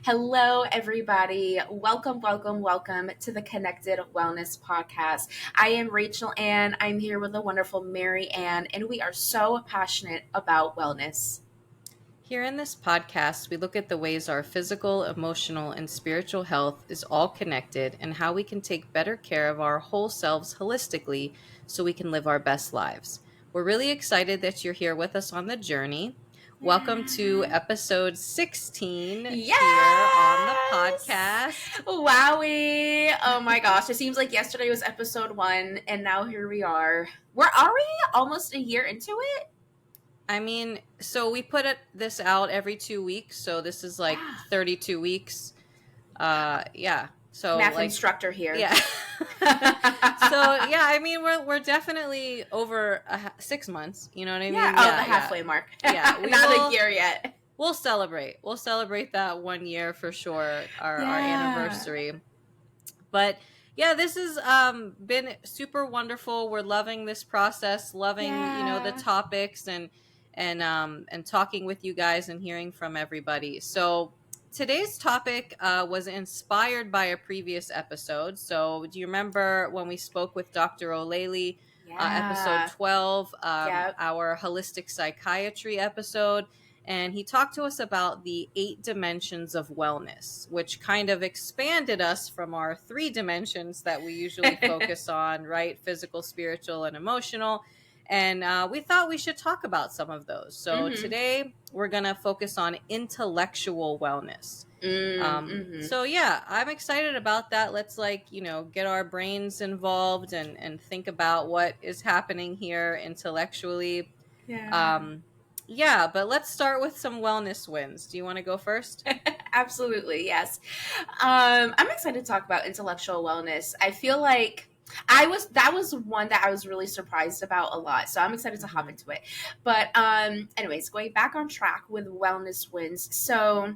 Hello, everybody. Welcome, welcome, welcome to the Connected Wellness Podcast. I am Rachel Ann. I'm here with the wonderful Mary Ann, and we are so passionate about wellness. Here in this podcast, we look at the ways our physical, emotional, and spiritual health is all connected and how we can take better care of our whole selves holistically so we can live our best lives. We're really excited that you're here with us on the journey. Welcome to episode 16 here on the podcast. Wowie. Oh my gosh. It seems like yesterday was episode 1, and now here we are. Are we almost a year into it? I mean, so we put this out every 2 weeks, so this is like 32 weeks. Yeah. So Math instructor here. Yeah. So yeah, I mean, we're definitely over 6 months. You know what I mean? Yeah. The halfway mark. Yeah. Not a year yet. We'll celebrate. We'll celebrate that 1 year for sure. Our anniversary. But yeah, this has been super wonderful. We're loving this process, loving the topics and talking with you guys and hearing from everybody. So today's topic was inspired by a previous episode. So do you remember when we spoke with Dr. O'Leary, episode 12, our holistic psychiatry episode? And he talked to us about the 8 dimensions of wellness, which kind of expanded us from our 3 dimensions that we usually focus on, right? Physical, spiritual, and emotional. And we thought we should talk about some of those. So today we're going to focus on intellectual wellness. So yeah, I'm excited about that. Let's get our brains involved and think about what is happening here intellectually. Yeah, but let's start with some wellness wins. Do you want to go first? Absolutely, yes. I'm excited to talk about intellectual wellness. I feel like that was one that I was really surprised about a lot. So I'm excited to hop into it. But anyways, going back on track with wellness wins. So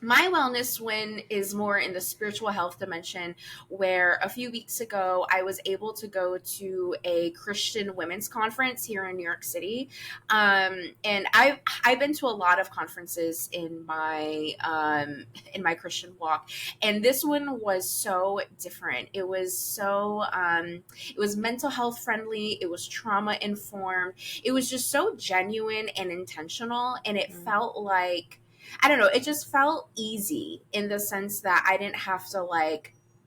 my wellness win is more in the spiritual health dimension, where a few weeks ago I was able to go to a Christian women's conference here in New York City. And I've been to a lot of conferences in my Christian walk, and this one was so different. It was so it was mental health friendly. It was trauma informed. It was just so genuine and intentional, and it felt like, I don't know, it just felt easy in the sense that I didn't have to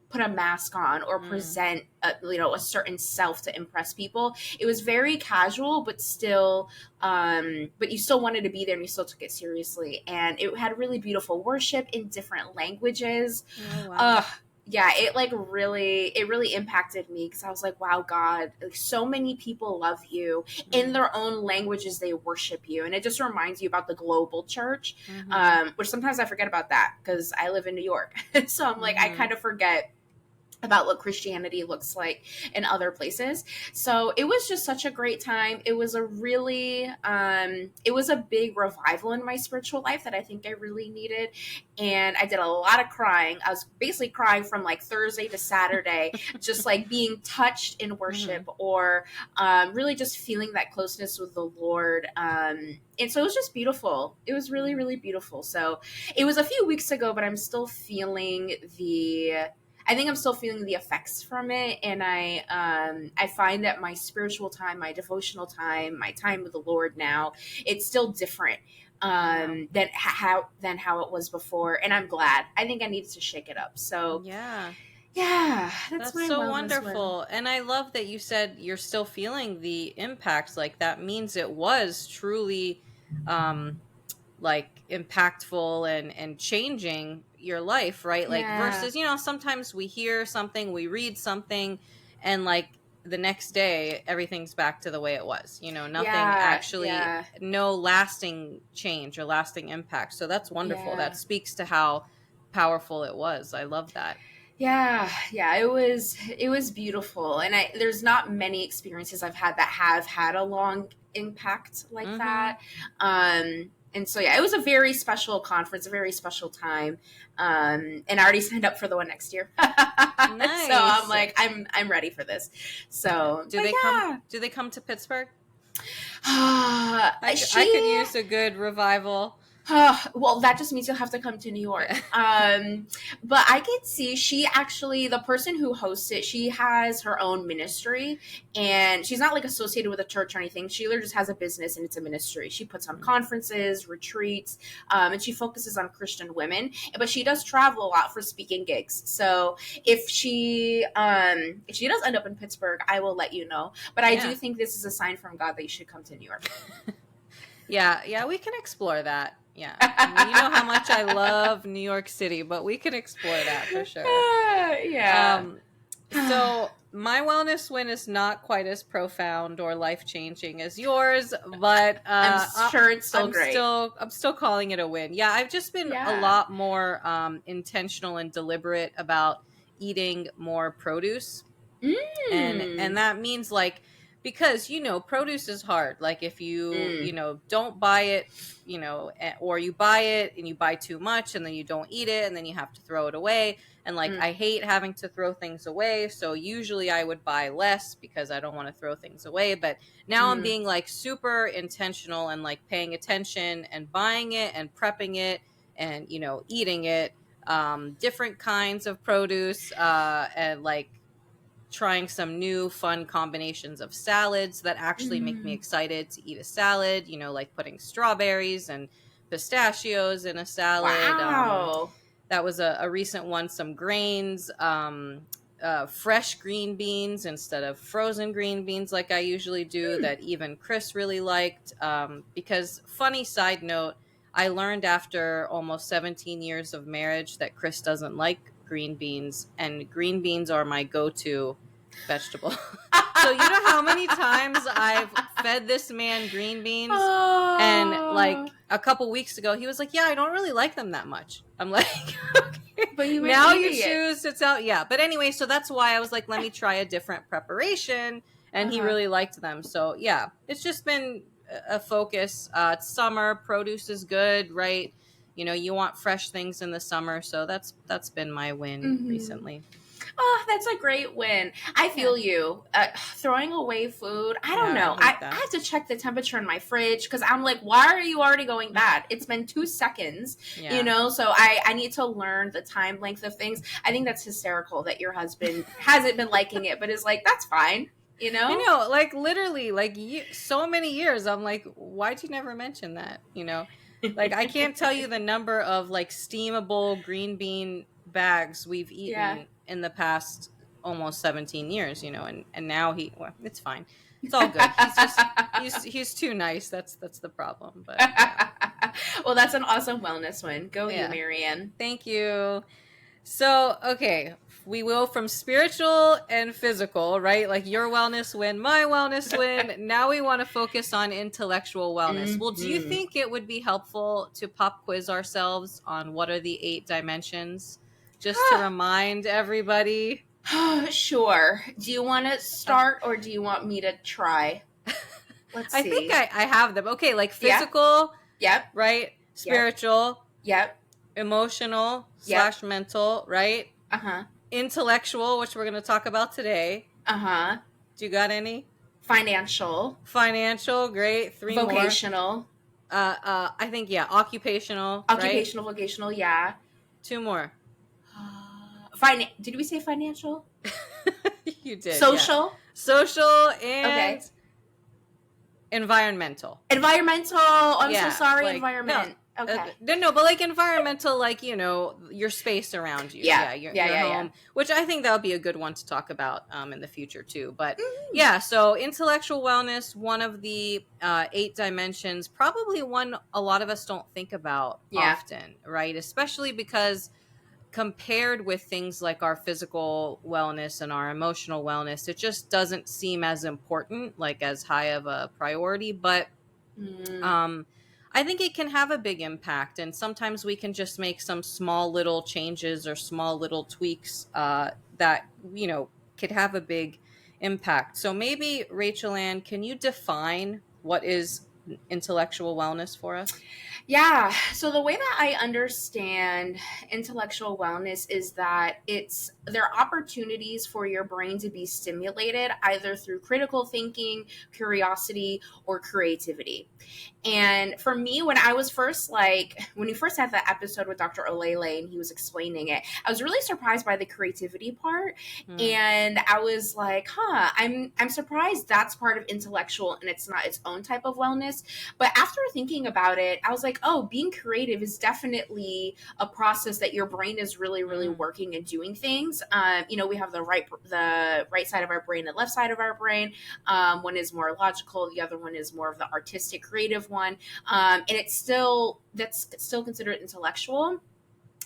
put a mask on or present a certain self to impress people. It was very casual, but still, but you still wanted to be there and you still took it seriously. And it had really beautiful worship in different languages. Oh, wow. Yeah, it really impacted me, because I was like, wow, God, so many people love you in their own languages. They worship you. And it just reminds you about the global church, which sometimes I forget about that because I live in New York. So I'm like, I kind of forget about what Christianity looks like in other places. So it was just such a great time. It was a big revival in my spiritual life that I think I really needed. And I did a lot of crying. I was basically crying from Thursday to Saturday, just being touched in worship or really just feeling that closeness with the Lord. And so it was just beautiful. It was really, really beautiful. So it was a few weeks ago, but I'm still feeling I think I'm still feeling the effects from it. And I find that my spiritual time, my devotional time, my time with the Lord now, it's still different than how it was before. And I'm glad. I think I needed to shake it up. So yeah, that's so wonderful. Win. And I love that you said you're still feeling the impact. That means it was truly impactful and changing your life, right? Versus, sometimes we hear something, we read something, and the next day everything's back to the way it was, nothing actually, no lasting change or lasting impact. So that's wonderful. That speaks to how powerful it was. I love that. Yeah, it was beautiful. And there's not many experiences I've had that have had a long impact like that. And so, it was a very special conference, a very special time. And I already signed up for the one next year. Nice. So I'm like, I'm ready for this. So do they come to Pittsburgh? I could use a good revival. Well, that just means you'll have to come to New York. But I could see she actually, the person who hosts it, she has her own ministry, and she's not like associated with a church or anything. She literally just has a business and it's a ministry. She puts on conferences, retreats, and she focuses on Christian women. But she does travel a lot for speaking gigs. So if she does end up in Pittsburgh, I will let you know. But I do think this is a sign from God that you should come to New York. Yeah, we can explore that. Yeah. You know how much I love New York City, but we can explore that for sure. Yeah. So my wellness win is not quite as profound or life-changing as yours, but I'm sure it's still great. I'm still calling it a win. Yeah, I've just been a lot more intentional and deliberate about eating more produce. And that means like, because produce is hard. Like if you don't buy it, or you buy it and you buy too much and then you don't eat it and then you have to throw it away, and like I hate having to throw things away, so usually I would buy less because I don't want to throw things away. But now I'm being like super intentional and like paying attention and buying it and prepping it and eating it, different kinds of produce, and like trying some new fun combinations of salads that actually make me excited to eat a salad, like putting strawberries and pistachios in a salad. Wow. That was a recent one. Some grains, fresh green beans instead of frozen green beans like I usually do, that even Chris really liked. Because, funny side note, I learned after almost 17 years of marriage that Chris doesn't like green beans, and green beans are my go-to vegetable. So you know how many times I've fed this man green beans, and like a couple weeks ago he was like, yeah, I don't really like them that much. I'm like, okay, but now you choose to tell. Yeah, but anyway, so that's why I was like, let me try a different preparation, and he really liked them. So yeah, it's just been a focus. It's summer, produce is good, right? You want fresh things in the summer, so that's been my win recently. Oh, that's a great win. I feel you. Throwing away food, I don't know. I have to check the temperature in my fridge because I'm like, why are you already going bad? It's been 2 seconds, so I need to learn the time length of things. I think that's hysterical that your husband hasn't been liking it, but is like, that's fine. Like literally, like so many years, I'm like, why'd you never mention that? Like I can't tell you the number of like steamable green bean bags we've eaten in the past almost 17 years, and now it's fine. It's all good. He's too nice. That's the problem. But well, that's an awesome wellness win. Go you, Marianne. Thank you. So, okay, we will from spiritual and physical, right? Like your wellness win, my wellness win. Now we want to focus on intellectual wellness. Well, do you think it would be helpful to pop quiz ourselves on what are the 8 dimensions? Just to remind everybody. Sure. Do you want to start or do you want me to try? Let's see. I think I have them. Okay, like physical. Yep. Right? Spiritual. Yep. Emotional / mental, right? Intellectual, which we're going to talk about today. Do you got any? Financial, great. 3 more. Vocational. I think occupational. Occupational, right? Vocational, yeah. 2 more. Did we say financial? You did. Social. Yeah. Social and environmental. Environmental. I'm so sorry. Like, environment. Okay. No, but like environmental, like, your space around you. Your home, which I think that would be a good one to talk about in the future too. But so intellectual wellness, one of the 8 dimensions, probably one a lot of us don't think about often, right? Especially because compared with things like our physical wellness and our emotional wellness, it just doesn't seem as important, like as high of a priority. But I think it can have a big impact, and sometimes we can just make some small little changes or small little tweaks that could have a big impact. So maybe, Rachel Ann, can you define what is intellectual wellness for us? Yeah. So the way that I understand intellectual wellness is that there are opportunities for your brain to be stimulated either through critical thinking, curiosity, or creativity. And for me, when I was first when you first had that episode with Dr. Olele and he was explaining it, I was really surprised by the creativity part. Mm, And I was like, I'm surprised that's part of intellectual and it's not its own type of wellness. But after thinking about it, I was like, oh, being creative is definitely a process that your brain is really, really mm, working and doing things. We have the right side of our brain, the left side of our brain. One is more logical, the other one is more of the artistic, creative one, and that's still considered intellectual.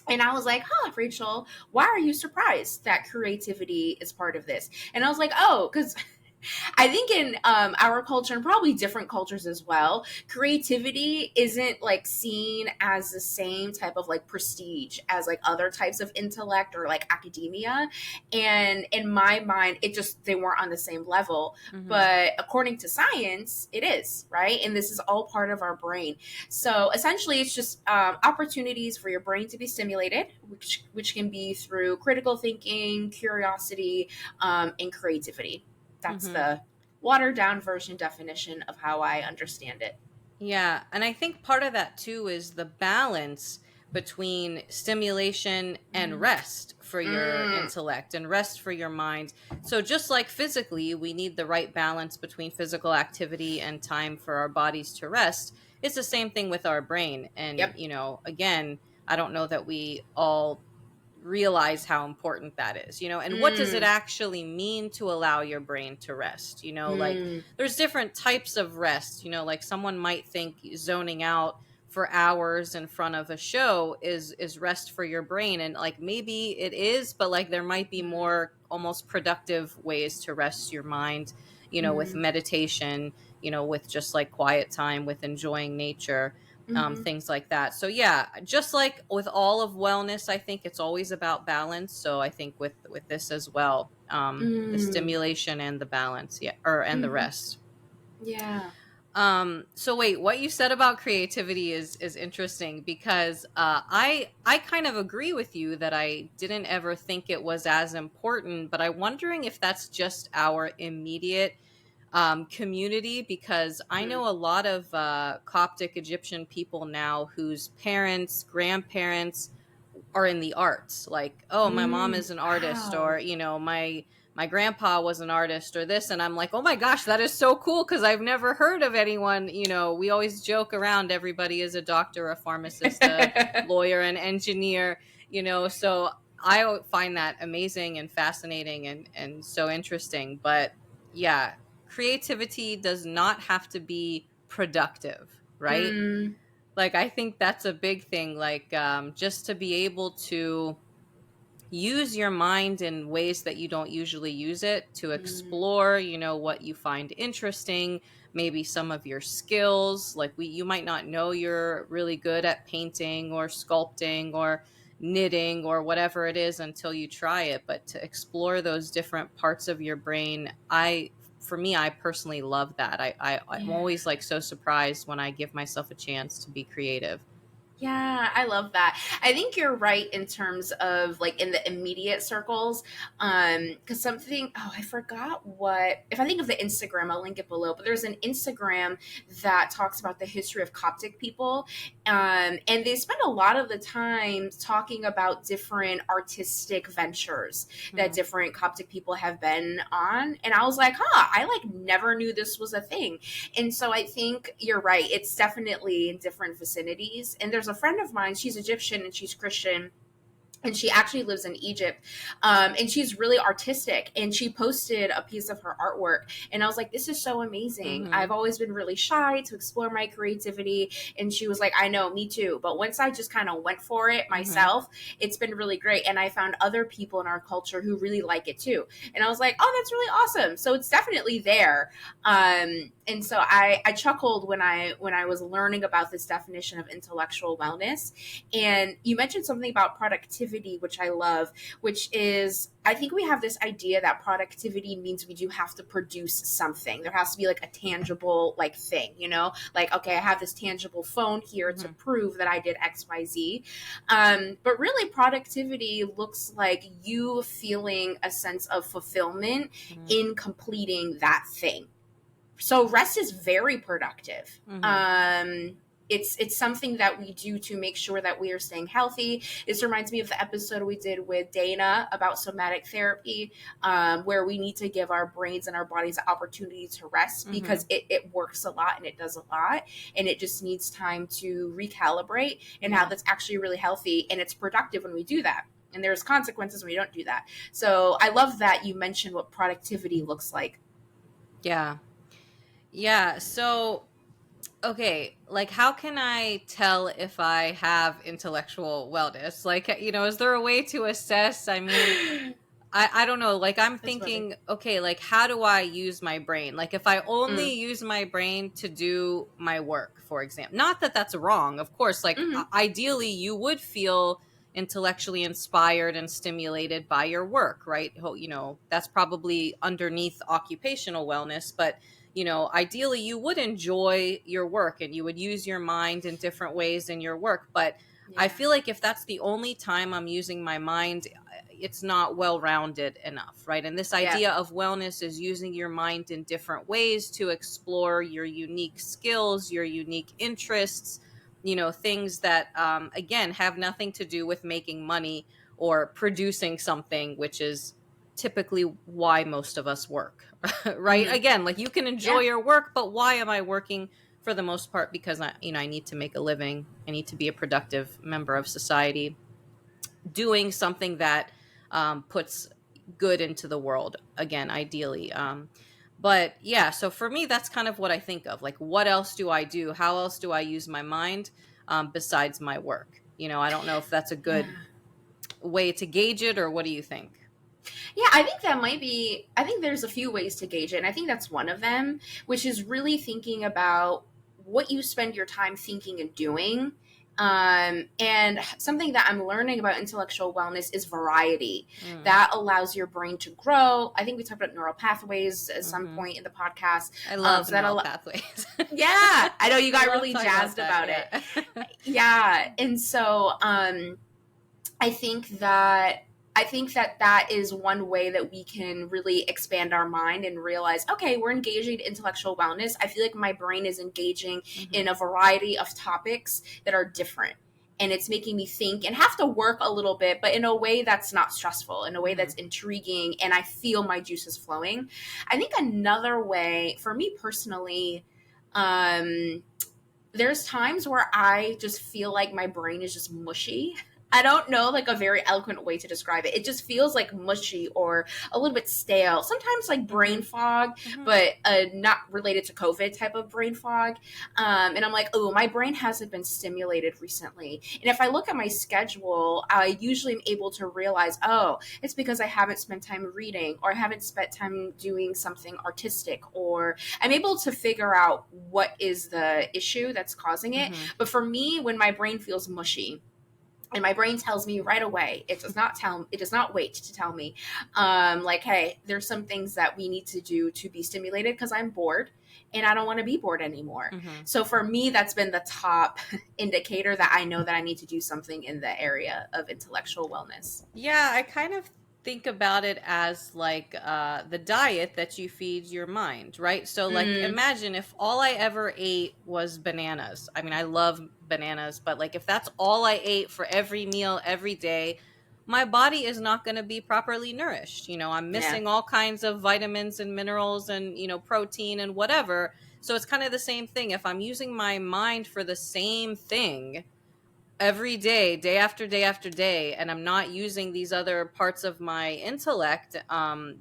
And I was like, Rachel, why are you surprised that creativity is part of this? And I was like, oh, because I think in our culture and probably different cultures as well, creativity isn't like seen as the same type of like prestige as like other types of intellect or like academia. And in my mind, they weren't on the same level. mm-hmm, But according to science, it is, right? And this is all part of our brain. So essentially, it's just opportunities for your brain to be stimulated, which can be through critical thinking, curiosity, and creativity. That's mm-hmm. the watered down version definition of how I understand it. Yeah, and I think part of that too is the balance between stimulation and Mm. rest for your Mm. intellect and rest for your mind. So just like physically, we need the right balance between physical activity and time for our bodies to rest. It's the same thing with our brain. And, Yep. again, I don't know that we all realize how important that is, and what does it Mm. actually mean to allow your brain to rest, like Mm. there's different types of rest, like someone might think zoning out for hours in front of a show is rest for your brain, and like maybe it is, but like there might be more almost productive ways to rest your mind, with Mm. meditation, with just like quiet time, with enjoying nature, Mm-hmm. things like that. So yeah, just like with all of wellness, I think it's always about balance. So I think with this as well, the Mm. stimulation and the balance, yeah, or and the Mm-hmm. rest. Yeah. So wait, what you said about creativity is interesting because I kind of agree with you that I didn't ever think it was as important, but I'm wondering if that's just our immediate community, because I Mm. know a lot of Coptic Egyptian people now whose parents, grandparents are in the arts. Like, oh, my mom Mm. is an artist, Wow. or my grandpa was an artist, or this, and I'm like, oh my gosh, that is so cool because I've never heard of anyone. We always joke around, everybody is a doctor, a pharmacist, a lawyer, an engineer. So I find that amazing and fascinating and so interesting. But yeah, creativity does not have to be productive, right? Mm. Like I think that's a big thing, like just to be able to use your mind in ways that you don't usually use it, to Mm. explore, what you find interesting, maybe some of your skills, like you might not know you're really good at painting or sculpting or knitting or whatever it is until you try it, but to explore those different parts of your brain, for me, I personally love that. I'm Yeah. always like so surprised when I give myself a chance to be creative. Yeah, I love that. I think you're right in terms of like in the immediate circles. Because I forgot what, if I think of the Instagram, I'll link it below, but there's an Instagram that talks about the history of Coptic people. And they spend a lot of the time talking about different artistic ventures that Hmm. different Coptic people have been on. And I was like, I like never knew this was a thing. And so I think you're right. It's definitely in different vicinities. And there's a friend of mine, she's Egyptian and she's Christian, and she actually lives in Egypt. And she's really artistic. And she posted a piece of her artwork. And I was like, this is so amazing. Hmm. I've always been really shy to explore my creativity. And she was like, I know, me too. But once I just kind of went for it Hmm. myself, it's been really great. And I found other people in our culture who really like it too. And I was like, oh, that's really awesome. So it's definitely there. And so I chuckled when I was learning about this definition of intellectual wellness. And you mentioned something about productivity productivity, which I love, which is, I think we have this idea that productivity means we do have to produce something. There has to be like a tangible like thing, you know, like, okay, I have this tangible phone here to Mhm. prove that I did XYZ. But really, productivity looks like you feeling a sense of fulfillment Mhm. in completing that thing. So rest is very productive. Mhm. It's something that we do to make sure that we are staying healthy. This reminds me of the episode we did with Dana about somatic therapy, where we need to give our brains and our bodies the opportunity to rest because Mhm. it works a lot and it does a lot, and it just needs time to recalibrate, and how Yeah. that's actually really healthy and it's productive when we do that. And there's consequences when we don't do that. So I love that you mentioned what productivity looks like. Yeah. Yeah. So, okay, like how can I tell if I have intellectual wellness? Like, is there a way to assess? I mean, I don't know. Like I'm That's funny. thinking, okay, like how do I use my brain? Like if I only Mm. use my brain to do my work, for example. Not that that's wrong, of course. Like Hmm. ideally you would feel intellectually inspired and stimulated by your work, right? That's probably underneath occupational wellness, but ideally you would enjoy your work and you would use your mind in different ways in your work. But I Yeah. feel like if that's the only time I'm using my mind, it's not well rounded enough, right? And this Yeah. idea of wellness is using your mind in different ways to explore your unique skills, your unique interests, things that, again, have nothing to do with making money or producing something, which is typically why most of us work, right? Hmm. Again, like you can enjoy Yeah. your work, but why am I working? For the most part, because I need to make a living. I need to be a productive member of society, doing something that puts good into the world, again, ideally. But yeah, so for me, that's kind of what I think of. Like, what else do I do? How else do I use my mind besides my work? I don't know if that's a Yeah. good way to gauge it, or what do you think? Yeah, I think that might be, I think there's a few ways to gauge it. And I think that's one of them, which is really thinking about what you spend your time thinking and doing. And something that I'm learning about intellectual wellness is variety. Mm, That allows your brain to grow. I think we talked about neural pathways at some hmm point in the podcast. I love So that neural pathways. yeah, I know you I got love really talking about jazzed that. about it. Yeah. Yeah, and so I think that that is one way that we can really expand our mind and realize, okay, we're engaging in intellectual wellness. I feel like my brain is engaging Hmm. in a variety of topics that are different. And it's making me think and have to work a little bit, but in a way that's not stressful, in a way Hmm. that's intriguing, and I feel my juices flowing. I think another way, for me personally, um, there's times where I just feel like my brain is just mushy. I don't know like a very eloquent way to describe it. It just feels like mushy or a little bit stale. Sometimes like Hmm. brain fog, Hmm. but not related to COVID type of brain fog. And I'm like, oh, my brain hasn't been stimulated recently. And if I look at my schedule, I usually am able to realize, oh, it's because I haven't spent time reading or I haven't spent time doing something artistic, or I'm able to figure out what is the issue that's causing it. Hmm. But for me, when my brain feels mushy, and my brain tells me right away, it does not wait to tell me, like, hey, there's some things that we need to do to be stimulated because I'm bored and I don't want to be bored anymore. Hmm. So for me, that's been the top indicator that I know that I need to do something in the area of intellectual wellness. Yeah, I kind of think about it as like the diet that you feed your mind, right? So, like, Mm, imagine if all I ever ate was bananas. I mean, I love bananas, but like, if that's all I ate for every meal every day, my body is not going to be properly nourished. I'm yeah. missing all kinds of vitamins and minerals and, protein and whatever. So, it's kind of the same thing. If I'm using my mind for the same thing, every day, day after day after day, and I'm not using these other parts of my intellect,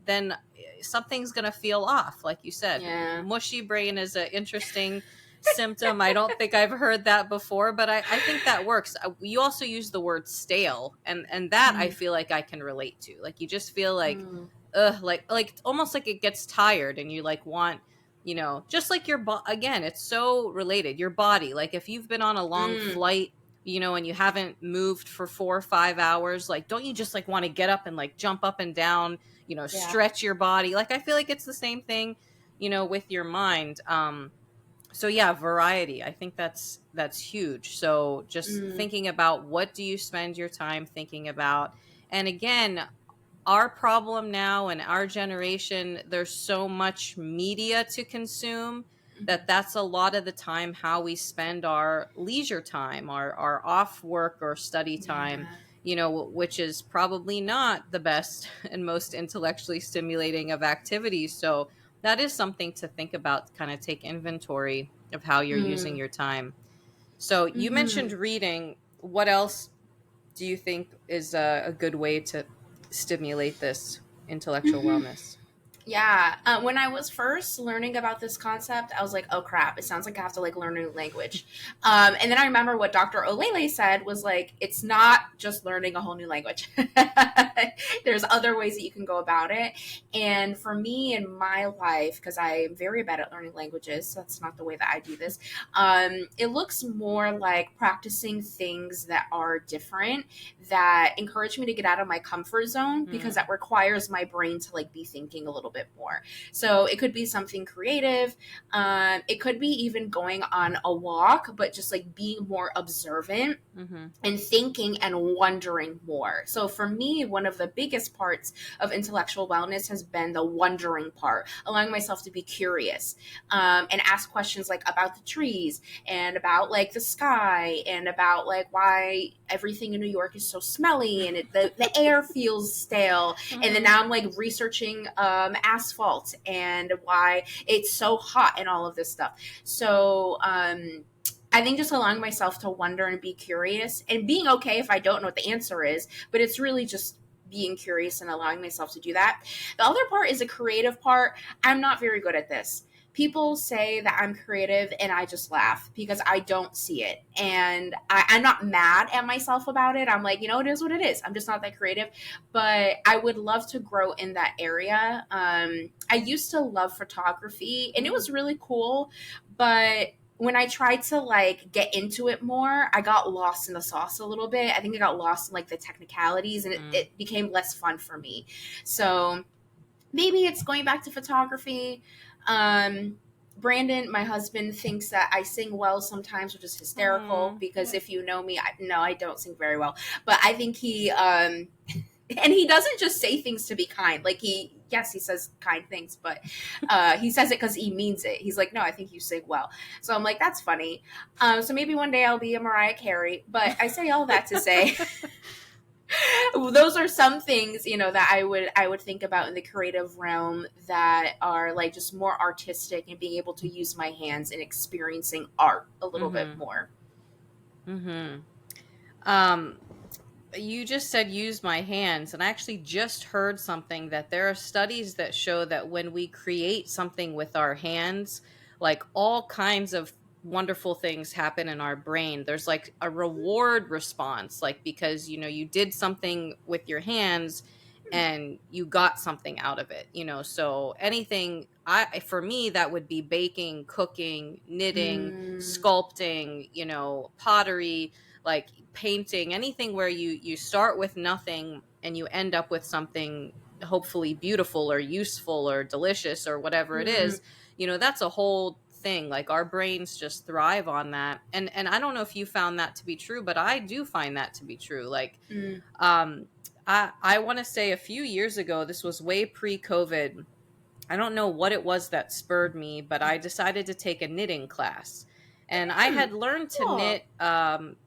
then something's going to feel off. Like you said, Yeah. mushy brain is an interesting symptom. I don't think I've heard that before, but I think that works. You also use the word stale, and that I Mm, feel like I can relate to. Like you just feel like, mm, like almost like it gets tired and you like want, just like again, it's so related. Your body, like if you've been on a long mm. flight, and you haven't moved for 4 or 5 hours, like, don't you just like want to get up and like jump up and down, Yeah. stretch your body? Like, I feel like it's the same thing, with your mind. So yeah, variety, I think that's huge. So just Mm, thinking about, what do you spend your time thinking about? And again, our problem now and our generation, there's so much media to consume, mhm. that's a lot of the time how we spend our leisure time, our off work or study time, Yeah. which is probably not the best and most intellectually stimulating of activities. So that is something to think about, kind of take inventory of how you're using Mm, your time. So you mentioned mhm. reading. What else do you think is a good way to stimulate this intellectual Mhm. wellness? Yeah, when I was first learning about this concept, I was like, "Oh crap! It sounds like I have to like learn a new language." And then I remember what Dr. Olele said was like, "It's not just learning a whole new language. There's other ways that you can go about it." And for me in my life, because I am very bad at learning languages, so that's not the way that I do this. It looks more like practicing things that are different, that encourage me to get out of my comfort zone, because Mm, that requires my brain to like be thinking a little bit more. So it could be something creative. It could be even going on a walk, but just like being more observant mm-hmm, and thinking and wondering more. So for me, one of the biggest parts of intellectual wellness has been the wondering part, allowing myself to be curious, and ask questions like about the trees and about like the sky and about like why everything in New York is so smelly and the air feels stale. And then mm-hmm, now I'm like researching asphalt and why it's so hot and all of this stuff. So I think just allowing myself to wonder and be curious and being okay if I don't know what the answer is, but it's really just being curious and allowing myself to do that. The other part is a creative part. I'm not very good at this. People say that I'm creative and I just laugh because I don't see it. And I'm not mad at myself about it. I'm like, it is what it is. I'm just not that creative. But I would love to grow in that area. I used to love photography and it mm, was really cool. But when I tried to like get into it more, I got lost in the sauce a little bit. I think I got lost in like the technicalities and it, mm. it became less fun for me. So maybe it's going back to photography. Um, Brandon, my husband, thinks that I sing well sometimes, which is hysterical Aw. because if you know me, no, I don't sing very well. But I think and he doesn't just say things to be kind. Like yes, he says kind things, but he says it because he means it. He's like, no, I think you sing well. So I'm like, that's funny. So maybe one day I'll be a Mariah Carey. But I say all that to say, those are some things that I would think about in the creative realm that are like just more artistic and being able to use my hands and experiencing art a little bit Mm-hmm. more. Mm-hmm. Um, you just said use my hands, and I actually just heard something, that there are studies that show that when we create something with our hands, like, all kinds of wonderful things happen in our brain. There's like a reward response, like, because you did something with your hands and you got something out of it. So anything, I for me, that would be baking, cooking, knitting, Mm, sculpting, pottery, like painting, anything where you start with nothing and you end up with something hopefully beautiful or useful or delicious or whatever it mm, is. That's a whole thing. Like, our brains just thrive on that. And I don't know if you found that to be true, but I do find that to be true. Like, mm, um I want to say, a few years ago, this was way pre-COVID, I don't know what it was that spurred me, but I decided to take a knitting class. And I mm. had learned to Cool. knit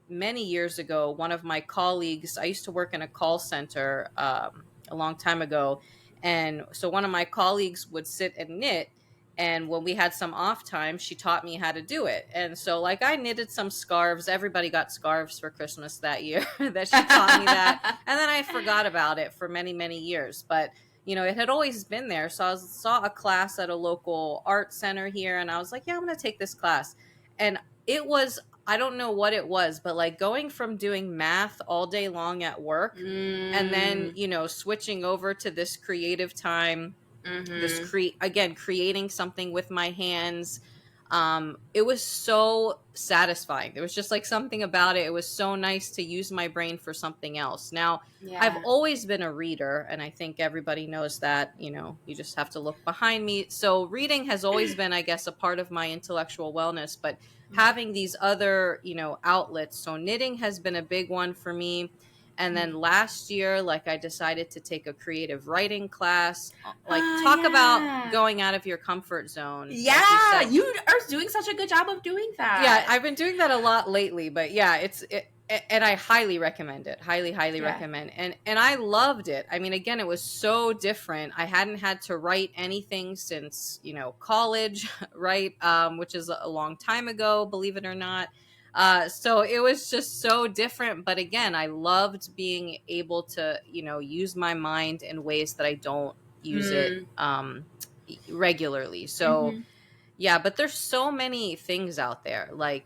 many years ago. One of my colleagues, I used to work in a call center a long time ago. And so one of my colleagues would sit and knit. And when we had some off time, she taught me how to do it. And so, like, I knitted some scarves. Everybody got scarves for Christmas that year that she taught me that. And then I forgot about it for many, many years. But it had always been there. So saw a class at a local art center here, and I was like, yeah, I'm going to take this class. And it was, I don't know what it was, but like, going from doing math all day long at work, and then, Mm, switching over to this creative time, mm-hmm. again, creating something with my hands. it was so satisfying. There was just like something about it. It was so nice to use my brain for something else. Now, I've Yeah. always been a reader, and I think everybody knows that. You just have to look behind me. So reading has always been, I guess, a part of my intellectual wellness, but having these other, outlets. So knitting has been a big one for me. And then last year, like, I decided to take a creative writing class. Like, talk about Yeah. going out of your comfort zone. Like you Yeah, said. you are doing such a good job of doing that. Yeah, I've been doing that a lot lately, but yeah, and I highly recommend it. Highly Yeah. recommend. And I loved it. I mean, again, it was so different. I hadn't had to write anything since, college, right? Which is a long time ago, believe it or not. So it was just so different. But again, I loved being able to, use my mind in ways that I don't use it regularly. So Mhm. yeah, but there's so many things out there, like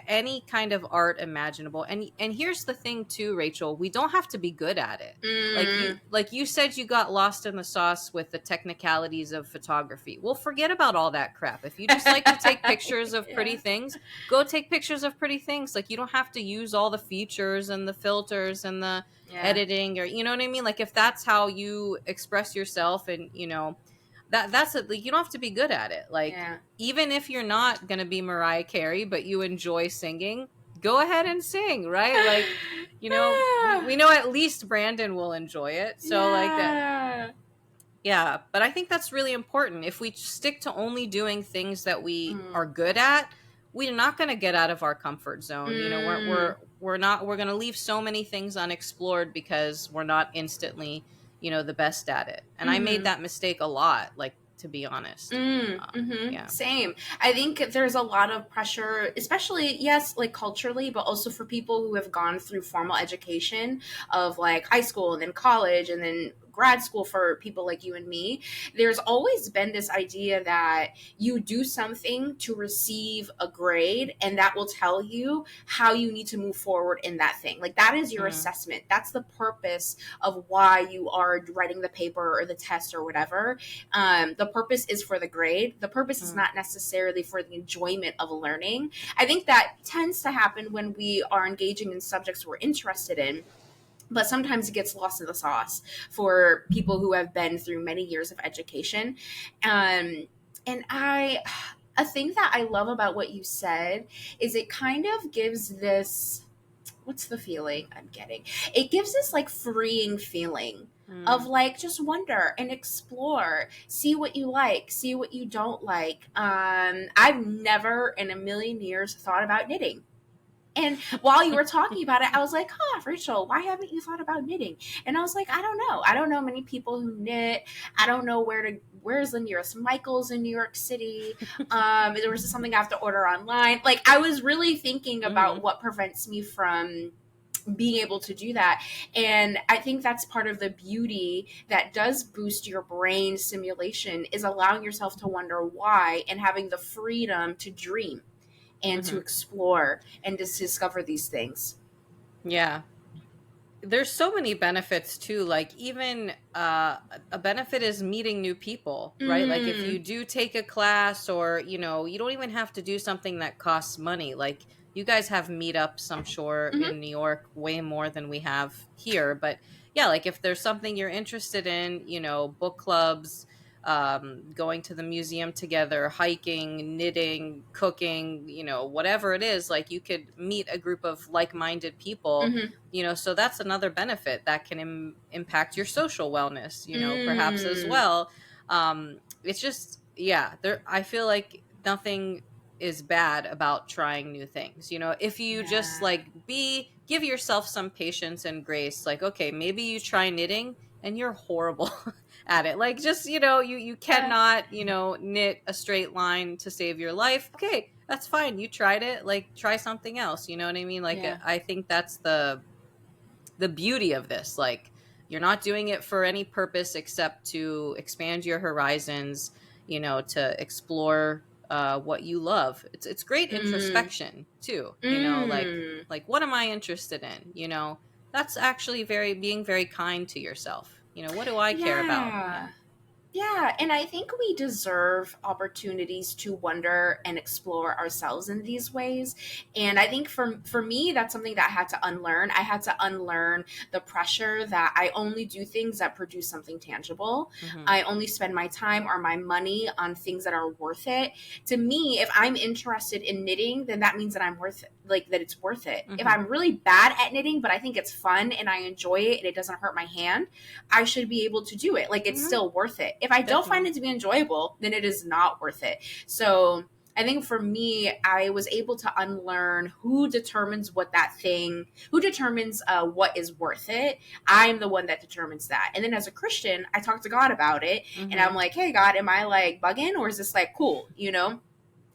any kind of art imaginable. And here's the thing too, Rachel, we don't have to be good at it. Like you said, you got lost in the sauce with the technicalities of photography. Well, forget about all that crap. If you just like to take pictures of pretty Yeah. things, go take pictures of pretty things. Like, you don't have to use all the features and the filters and the Yeah. editing, or you know what I mean? Like, if that's how you express yourself, and that's it. Like, you don't have to be good at it. Like, Yeah. even if you're not gonna be Mariah Carey, but you enjoy singing, go ahead and sing, right? Like, we know at least Brandon will enjoy it. So like that. Yeah. Yeah, but I think that's really important. If we stick to only doing things that we are Mm. good at, we're not going to get out of our comfort zone. Mm. We're going to leave so many things unexplored because we're not instantly, the best at it. And I made Mhm. that mistake a lot, like, to be honest. Yeah. Same. I think there's a lot of pressure, especially, yes, like culturally, but also for people who have gone through formal education of like high school and then college and then grad school for people like you and me. There's always been this idea that you do something to receive a grade and that will tell you how you need to move forward in that thing. Like, that is your assessment. That's the purpose of why you are writing the paper or the test or whatever. The purpose is for the grade. The purpose is not necessarily for the enjoyment of learning. I think that tends to happen when we are engaging in subjects we're interested in, but sometimes it gets lost in the sauce for people who have been through many years of education. And a thing that I love about what you said is it kind of gives this, what's the feeling I'm getting? It gives this like freeing feeling of like, just wonder and explore, see what you like, see what you don't like. I've never in a million years thought about knitting. And while you were talking about it, I was like, huh, Rachel, why haven't you thought about knitting? And I was like, I don't know. I don't know many people who knit. I don't know where's the nearest Michael's in New York City. There was something I have to order online. Like, I was really thinking about what prevents me from being able to do that. And I think that's part of the beauty that does boost your brain stimulation, is allowing yourself to wonder why and having the freedom to dream and to explore and to discover these things. Yeah. There's so many benefits too. Like, even a benefit is meeting new people, right? Like, if you do take a class, or you don't even have to do something that costs money. Like, you guys have meetups, I'm sure, in New York, way more than we have here. But yeah, like, if there's something you're interested in, book clubs, going to the museum together, hiking, knitting, cooking, whatever it is, like, you could meet a group of like-minded people. So that's another benefit that can impact your social wellness, perhaps as well. It's just, yeah, I feel like nothing is bad about trying new things. If you just like give yourself some patience and grace. Like, okay, maybe you try knitting and you're horrible at it. Like, just, you cannot, knit a straight line to save your life. Okay, that's fine. You tried it. Like, try something else. You know what I mean? Like, I think that's the beauty of this. Like, you're not doing it for any purpose except to expand your horizons, to explore what you love. It's great introspection too. Like, what am I interested in? That's actually being very kind to yourself. What do I care about? Yeah. Yeah, and I think we deserve opportunities to wonder and explore ourselves in these ways. And I think for me, that's something that I had to unlearn. I had to unlearn the pressure that I only do things that produce something tangible. Mm-hmm. I only spend my time or my money on things that are worth it. To me, if I'm interested in knitting, then that means that I'm worth it, like that it's worth it. If Mm-hmm. I'm really bad at knitting, but I think it's fun and I enjoy it and it doesn't hurt my hand, I should be able to do it. Like it's Mm-hmm. still worth it. If I don't find Definitely. it to be enjoyable, then it is not worth it. So I think for me, I was able to unlearn who determines what that thing, who determines what is worth it. I'm the one that determines that. And then as a Christian, I talk to God about it, and Mm-hmm. I'm like, hey, God, am I like bugging, or is this like cool?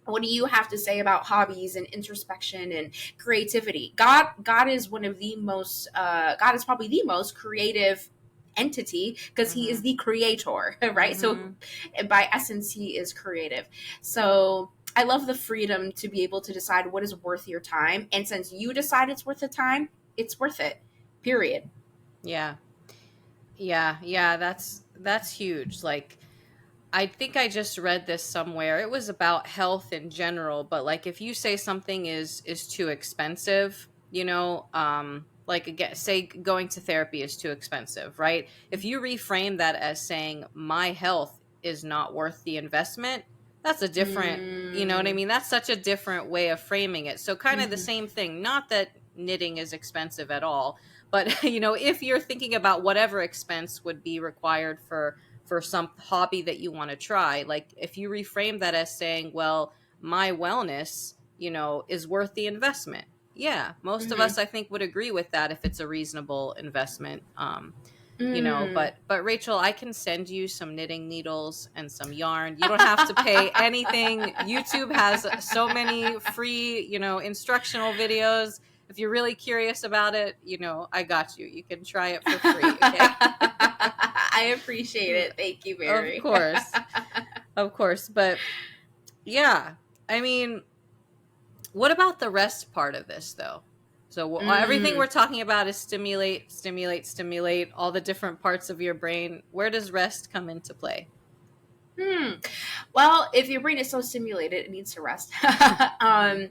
What do you have to say about hobbies and introspection and creativity? God is one of the most God is probably the most creative entity because he is Mm-hmm. the creator, right? So Mm-hmm. by essence he is creative. So I love the freedom to be able to decide what is worth your time, and since you decide it's worth the time, it's worth it, period. Yeah. Yeah, that's huge. Like, I think I just read this somewhere. It was about health in general, but like if you say something is too expensive, like again, say going to therapy is too expensive, right? If you reframe that as saying my health is not worth the investment, that's a different, you know what I Mm, mean? That's such a different way of framing it. So kind of the mhm, same thing, not that knitting is expensive at all, but if you're thinking about whatever expense would be required for some hobby that you want to try, like if you reframe that as saying, well, my wellness, is worth the investment. Yeah, most of us, mhm, I think, would agree with that if it's a reasonable investment. mm. But Rachel, I can send you some knitting needles and some yarn. You don't have to pay anything. YouTube has so many free, instructional videos. If you're really curious about it, I got you. You can try it for free, okay? I appreciate it. Thank you, Of Mary. course. Of course. But yeah, I mean, what about the rest part of this, though? So everything Mm. we're talking about is stimulate, stimulate, stimulate, all the different parts of your brain. Where does rest come into play? Hmm. Well, if your brain is so stimulated, it needs to rest. And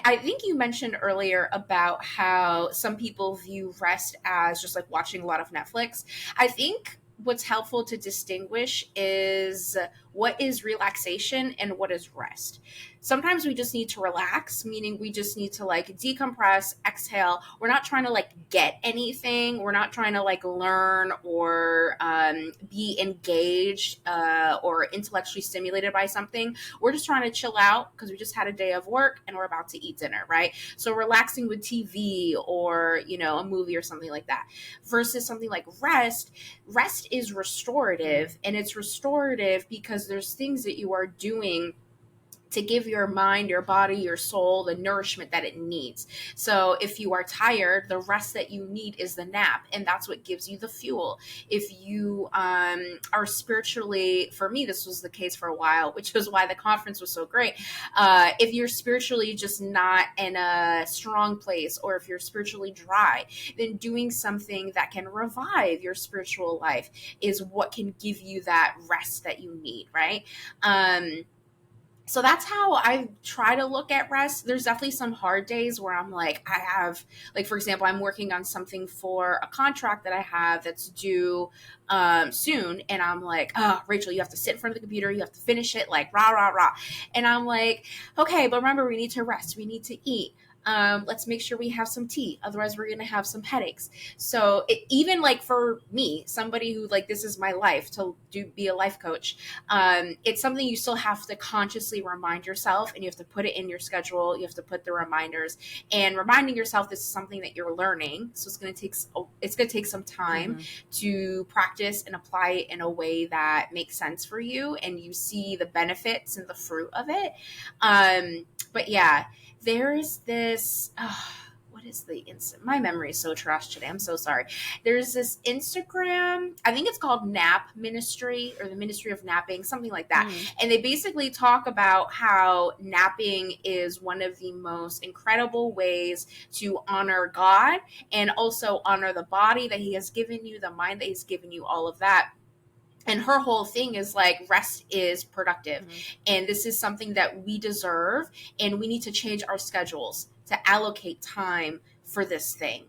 I think you mentioned earlier about how some people view rest as just like watching a lot of Netflix. I think what's helpful to distinguish is what is relaxation and what is rest. Sometimes we just need to relax, meaning we just need to like decompress, exhale. We're not trying to like get anything. We're not trying to like learn or be engaged or intellectually stimulated by something. We're just trying to chill out because we just had a day of work and we're about to eat dinner, right? So relaxing with TV or, a movie or something like that versus something like rest. Rest is restorative, and it's restorative because there's things that you are doing to give your mind, your body, your soul the nourishment that it needs. So if you are tired, the rest that you need is the nap, and that's what gives you the fuel. If you are spiritually, for me, this was the case for a while, which was why the conference was so great. If you're spiritually just not in a strong place, or if you're spiritually dry, then doing something that can revive your spiritual life is what can give you that rest that you need, right? So that's how I try to look at rest. There's definitely some hard days where I'm like, I have, like, for example, I'm working on something for a contract that I have that's due soon. And I'm like, oh, Rachel, you have to sit in front of the computer. You have to finish it, like, rah, rah, rah. And I'm like, okay, but remember, we need to rest. We need to eat. Let's make sure we have some tea. Otherwise, we're going to have some headaches. So even like for me, somebody who like, this is my life to be a life coach, it's something you still have to consciously remind yourself, and you have to put it in your schedule. You have to put the reminders, and reminding yourself this is something that you're learning. So it's going to take some time Mm-hmm. to practice and apply it in a way that makes sense for you, and you see the benefits and the fruit of it. But yeah, there is this. What is the instant? My memory is so trash today. I'm so sorry. There's this Instagram, I think it's called Nap Ministry or the Ministry of Napping, something like that. Mm-hmm. And they basically talk about how napping is one of the most incredible ways to honor God and also honor the body that He has given you, the mind that He's given you, all of that. And her whole thing is like rest is productive, Mm-hmm. and this is something that we deserve, and we need to change our schedules to allocate time for this thing,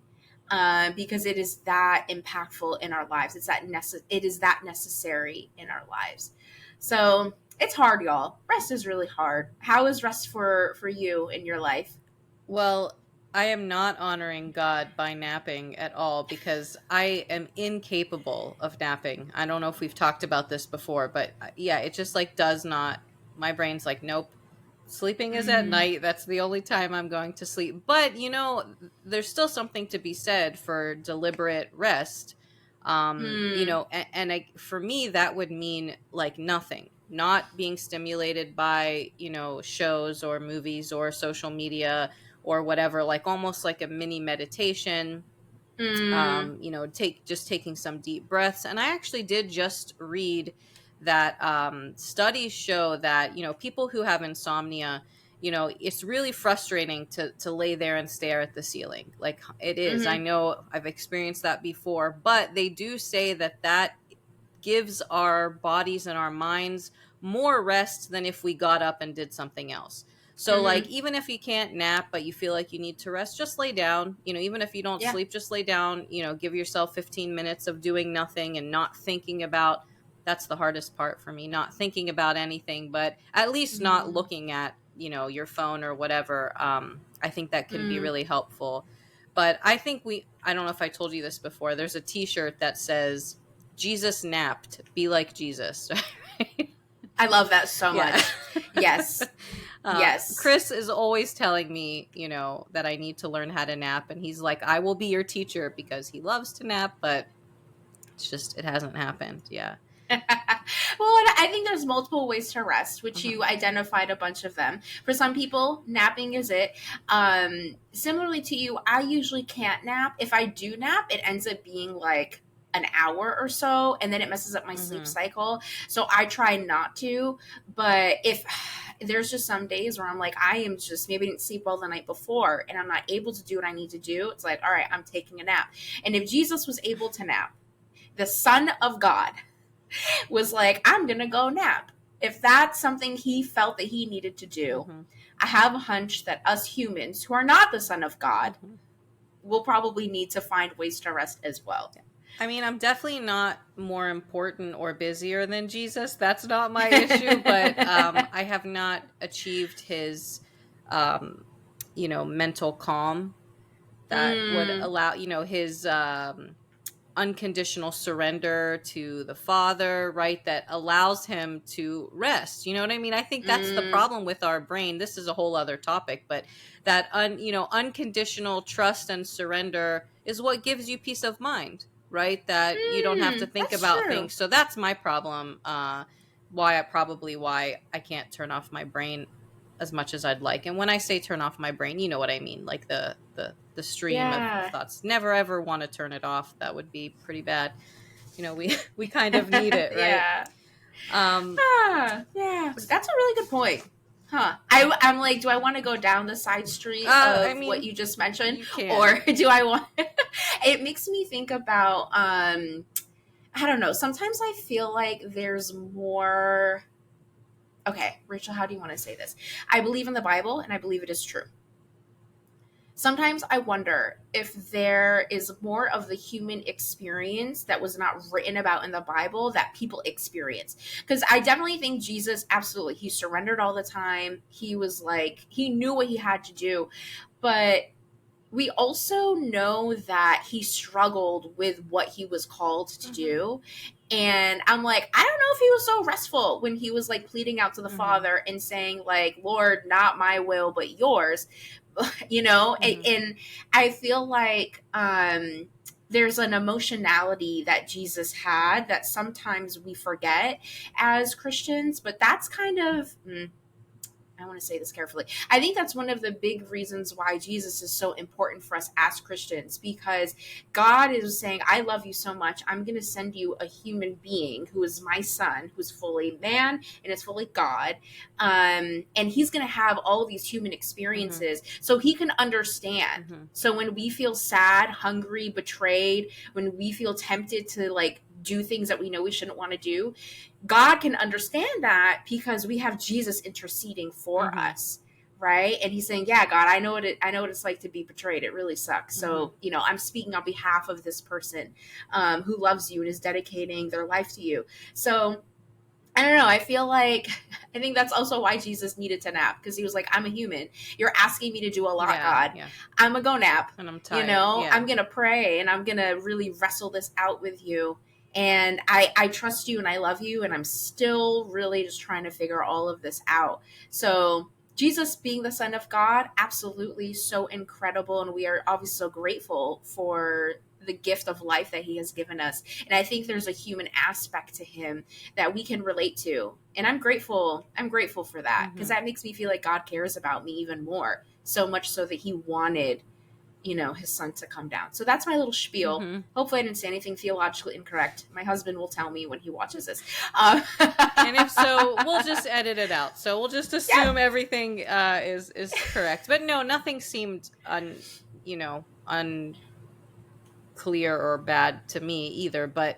because it is that impactful in our lives. It is that necessary in our lives. So it's hard, y'all. Rest is really hard. How is rest for you in your life? Well, I am not honoring God by napping at all because I am incapable of napping. I don't know if we've talked about this before, but yeah, it just like does not. My brain's like, nope. Sleeping is at Mm, night. That's the only time I'm going to sleep. But, there's still something to be said for deliberate rest. mm, For me, that would mean like nothing, not being stimulated by, shows or movies or social media or whatever, like almost like a mini meditation. mm, Taking some deep breaths. And I actually did just read that studies show that, people who have insomnia, it's really frustrating to lay there and stare at the ceiling. Like it is. I mm-hmm, know I've experienced that before, but they do say that gives our bodies and our minds more rest than if we got up and did something else. So, like, mm-hmm. even if you can't nap, but you feel like you need to rest, just lay down. Even if you don't Yeah. sleep, just lay down. Give yourself 15 minutes of doing nothing and not thinking about. That's the hardest part for me, not thinking about anything, but at least not Mm, looking at, your phone or whatever. I think that can be mm. really helpful. But I don't know if I told you this before, there's a t shirt that says, Jesus napped. Be like Jesus. I love that so Yeah. much. Yes. Yes. Chris is always telling me, that I need to learn how to nap. And he's like, I will be your teacher because he loves to nap, but it hasn't happened. Yeah. Well, and I think there's multiple ways to rest, which Mhm. you identified a bunch of them. For some people, napping is it. Similarly to you, I usually can't nap. If I do nap, it ends up being like an hour or so, and then it messes up my sleep Mhm. cycle. So I try not to. But if there's just some days where I'm like, I am just maybe didn't sleep well the night before, and I'm not able to do what I need to do, it's like, all right, I'm taking a nap. And if Jesus was able to nap, the Son of God was like, I'm going to go nap. If that's something he felt that he needed to do, Mhm. I have a hunch that us humans who are not the Son of God Mhm. will probably need to find ways to rest as well. I mean, I'm definitely not more important or busier than Jesus. That's not my issue, but I have not achieved his, um, mental calm that would Mm, allow, his unconditional surrender to the Father, right? That allows him to rest. You know what I mean? I think that's the mm, problem with our brain. This is a whole other topic, but that unconditional trust and surrender is what gives you peace of mind, right? That you don't have to think that's about true. things. So that's my problem. Why I can't turn off my brain as much as I'd like. And when I say turn off my brain, you know what I mean, like the stream of Yeah. thoughts. Never ever want to turn it off. That would be pretty bad. We we kind of need it, right? Yeah. Um Yeah. That's a really good point. Huh. I'm like, do I want to go down the side street I of what mean, you just mentioned? you can. Or do I want it makes me think about I don't know. Sometimes I feel like there's more. Okay, Rachel, how do you want to say this? I believe in the Bible and I believe it is true. Sometimes I wonder if there is more of the human experience that was not written about in the Bible that people experience. Because I definitely think Jesus, absolutely, he surrendered all the time. He was like, he knew what he had to do. But we also know that he struggled with what he was called to Mhm. do. And I'm like, I don't know if he was so restful when he was like pleading out to the Mhm. Father and saying, like, Lord, not my will, but yours, Mhm. and I feel like there's an emotionality that Jesus had that sometimes we forget as Christians, but that's kind of I want to say this carefully. I think that's one of the big reasons why Jesus is so important for us as Christians, because God is saying, I love you so much. I'm going to send you a human being who is my son, who's fully man and is fully God. And he's going to have all of these human Mhm. experiences so he can understand. Mhm. So when we feel sad, hungry, betrayed, when we feel tempted to like do things that we know we shouldn't want to do. God can understand that because we have Jesus interceding for us, right? And he's saying, yeah, God, I know what it's like to be betrayed. It really sucks. So, I'm speaking on behalf of this person who loves you and is dedicating their life to you. So I don't know. I think that's also why Jesus needed to nap, because he was like, I'm a human. You're asking me to do a lot, God. Yeah. I'm going to go nap. And I'm tired. I'm going to pray and I'm going to really wrestle this out with you. And I trust you and I love you. And I'm still really just trying to figure all of this out. So Jesus being the Son of God, absolutely so incredible. And we are obviously so grateful for the gift of life that he has given us. And I think there's a human aspect to him that we can relate to. And I'm grateful for that, because that makes me feel like God cares about me even more. So much so that he wanted, his son to come down. So that's my little spiel. Hopefully I didn't say anything theologically incorrect. My husband will tell me when he watches this. And if so, we'll just edit it out. So we'll just assume everything is correct. But no, nothing seemed unclear or bad to me either. But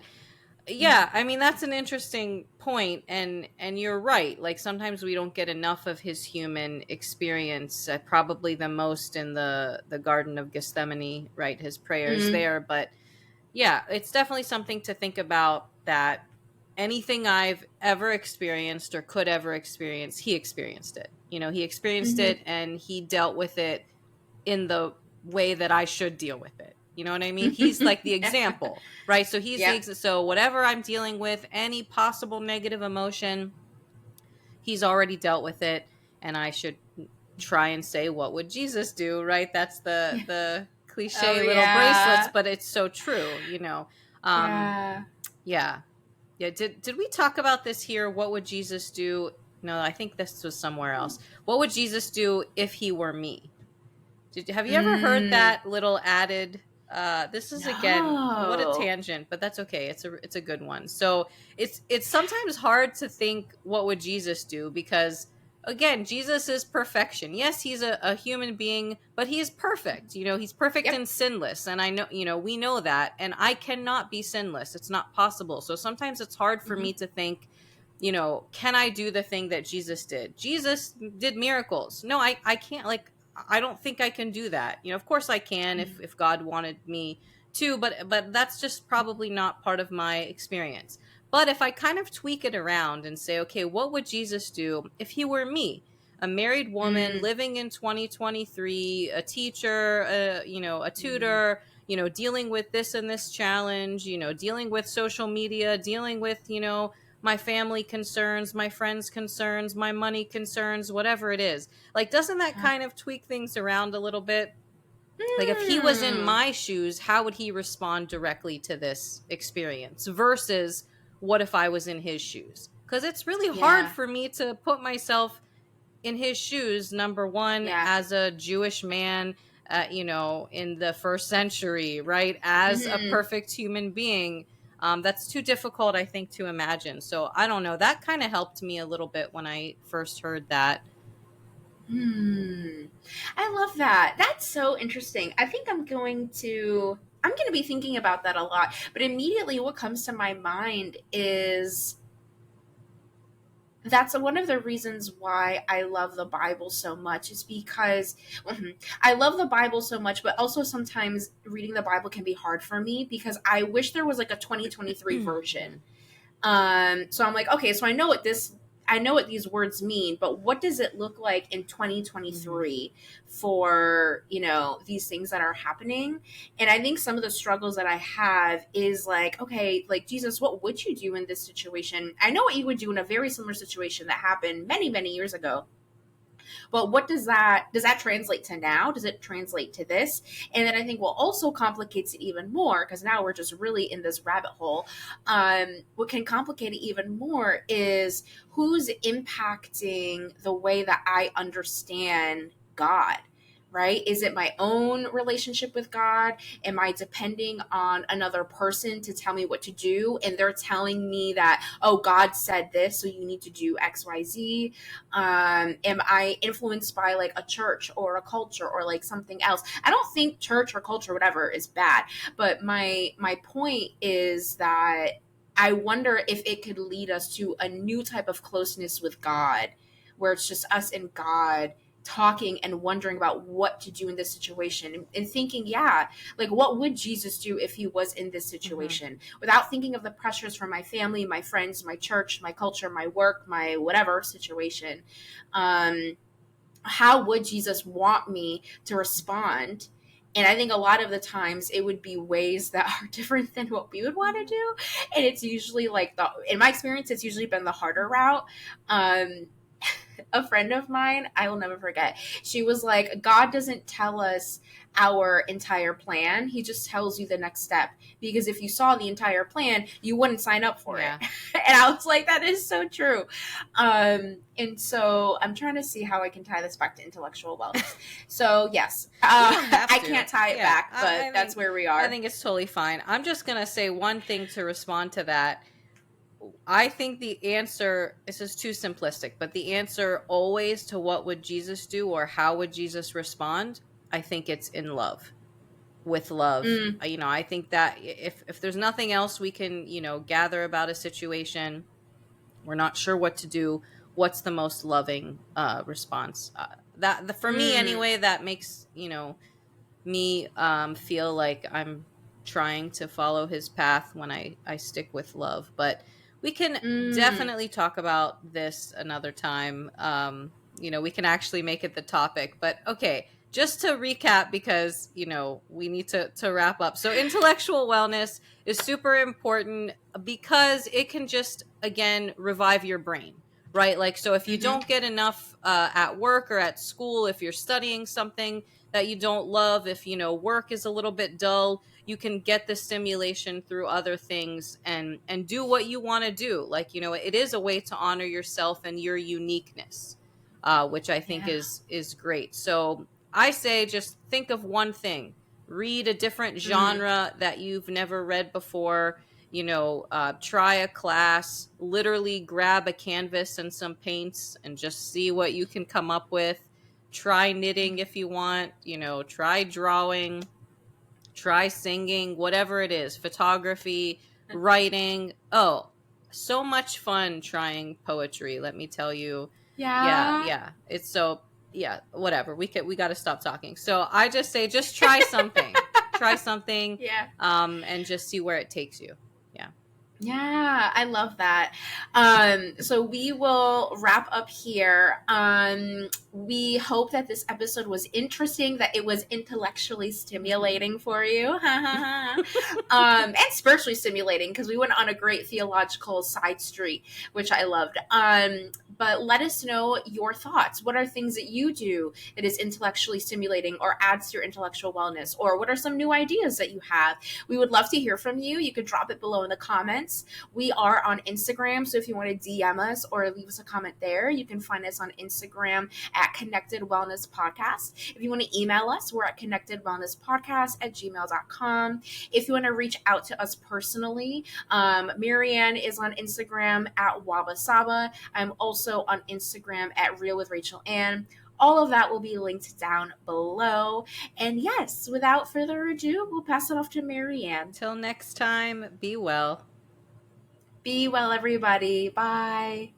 yeah, I mean, that's an interesting point, and you're right. Like, sometimes we don't get enough of his human experience, probably the most in the Garden of Gethsemane, right? His prayers there. But yeah, it's definitely something to think about, that anything I've ever experienced or could ever experience, he experienced it. He experienced it, and he dealt with it in the way that I should deal with it. You know what I mean? He's like the example, right? So so whatever I'm dealing with, any possible negative emotion, he's already dealt with it, and I should try and say, what would Jesus do, right? That's the cliche little bracelets, but it's so true, Yeah. Did we talk about this here? What would Jesus do? No, I think this was somewhere else. What would Jesus do if he were me? Have you ever heard that little added? This is again, what a tangent, but that's okay. It's a good one. So it's sometimes hard to think, what would Jesus do? Because again, Jesus is perfection. Yes, he's a human being, but he is perfect. He's perfect and sinless. And I know, we know that. And I cannot be sinless. It's not possible. So sometimes it's hard for me to think, can I do the thing that Jesus did? Jesus did miracles. No, I can't. Like, I don't think I can do that. Of course I can if God wanted me to, but that's just probably not part of my experience. But if I kind of tweak it around and say, okay, what would Jesus do if he were me? A married woman living in 2023, a teacher, a tutor, dealing with this and this challenge, dealing with social media, dealing with, my family concerns, my friends concerns, my money concerns, whatever it is. Like, doesn't that kind of tweak things around a little bit? Like, if he was in my shoes, how would he respond directly to this experience versus what if I was in his shoes? Because it's really hard for me to put myself in his shoes, number one, as a Jewish man, in the first century, right? As a perfect human being. That's too difficult, I think, to imagine. So I don't know. That kind of helped me a little bit when I first heard that. I love that. That's so interesting. I think I'm going to be thinking about that a lot. But immediately what comes to my mind is that's one of the reasons why I love the Bible so much, is because I love the Bible so much, but also sometimes reading the Bible can be hard for me because I wish there was like a 2023 version. So I'm like, okay, so I know what these words mean, but what does it look like in 2023 for, these things that are happening? And I think some of the struggles that I have is like, okay, like, Jesus, what would you do in this situation? I know what you would do in a very similar situation that happened many, many years ago. But what does that translate to now? Does it translate to this? And then I think what also complicates it even more, because now we're just really in this rabbit hole. What can complicate it even more is who's impacting the way that I understand God. Right? Is it my own relationship with God? Am I depending on another person to tell me what to do? And they're telling me that, oh, God said this, so you need to do X, Y, Z. Am I influenced by like a church or a culture or like something else? I don't think church or culture, whatever, is bad. But my point is that I wonder if it could lead us to a new type of closeness with God, where it's just us and God talking and wondering about what to do in this situation, and thinking, yeah, like what would Jesus do if he was in this Mm-hmm. situation, without thinking of the pressures from my family, my friends, my church, my culture, my work, my whatever situation. Um, how would Jesus want me to respond? And I think a lot of the times it would be ways that are different than what we would want to do. And it's usually like in my experience, it's usually been the harder route. Um, a friend of mine, I will never forget. She was like, God doesn't tell us our entire plan. He just tells you the next step. Because if you saw the entire plan, you wouldn't sign up for it. Yeah. And I was like, that is so true. And so I'm trying to see how I can tie this back to intellectual wellness. So, yes, You don't have I to. can't tie it Yeah, back, but I that's think where we I are. think it's totally fine. I'm just gonna say one thing to respond to that. I think the answer, this is too simplistic, but the answer always to what would Jesus do or how would Jesus respond, I think it's in love. With love. Mm, I think that if there's nothing else we can, gather about a situation, we're not sure what to do, what's the most loving response? For me mm, anyway, that makes, me feel like I'm trying to follow his path when I stick with love. But we can mm. definitely talk about this another time. We can actually make it the topic. But okay, just to recap, because we need to wrap up. So intellectual wellness is super important because it can just again revive your brain. Right? Like, so if you Mm-hmm. don't get enough at work or at school, if you're studying something that you don't love, if work is a little bit dull, you can get the stimulation through other things and do what you want to do. Like, it is a way to honor yourself and your uniqueness, which I think Yeah. is great. So I say just think of one thing, read a different Mm. genre that you've never read before. Try a class, literally grab a canvas and some paints and just see what you can come up with. Try knitting if you want, try drawing, try singing, whatever it is, photography, writing. Oh, so much fun trying poetry, let me tell you. Yeah, Yeah. yeah. It's so yeah, whatever. We got to stop talking. So I just say just try something. Try something Yeah. and just see where it takes you. Yeah. Yeah, I love that. So we will wrap up here. We hope that this episode was interesting, that it was intellectually stimulating for you, and spiritually stimulating, because we went on a great theological side street, which I loved. But let us know your thoughts. What are things that you do that is intellectually stimulating or adds to your intellectual wellness? Or what are some new ideas that you have? We would love to hear from you. You could drop it below in the comments. We are on Instagram, so if you want to DM us or leave us a comment there, you can find us on Instagram at Connected Wellness Podcast. If you want to email us, we're at connectedwellnesspodcast@gmail.com. If you want to reach out to us personally, Marianne is on Instagram at Wabasaba. I'm also on Instagram at Real with Rachel Ann. All of that will be linked down below. And yes, without further ado, we'll pass it off to Marianne. Till next time, be well. Be well, everybody. Bye.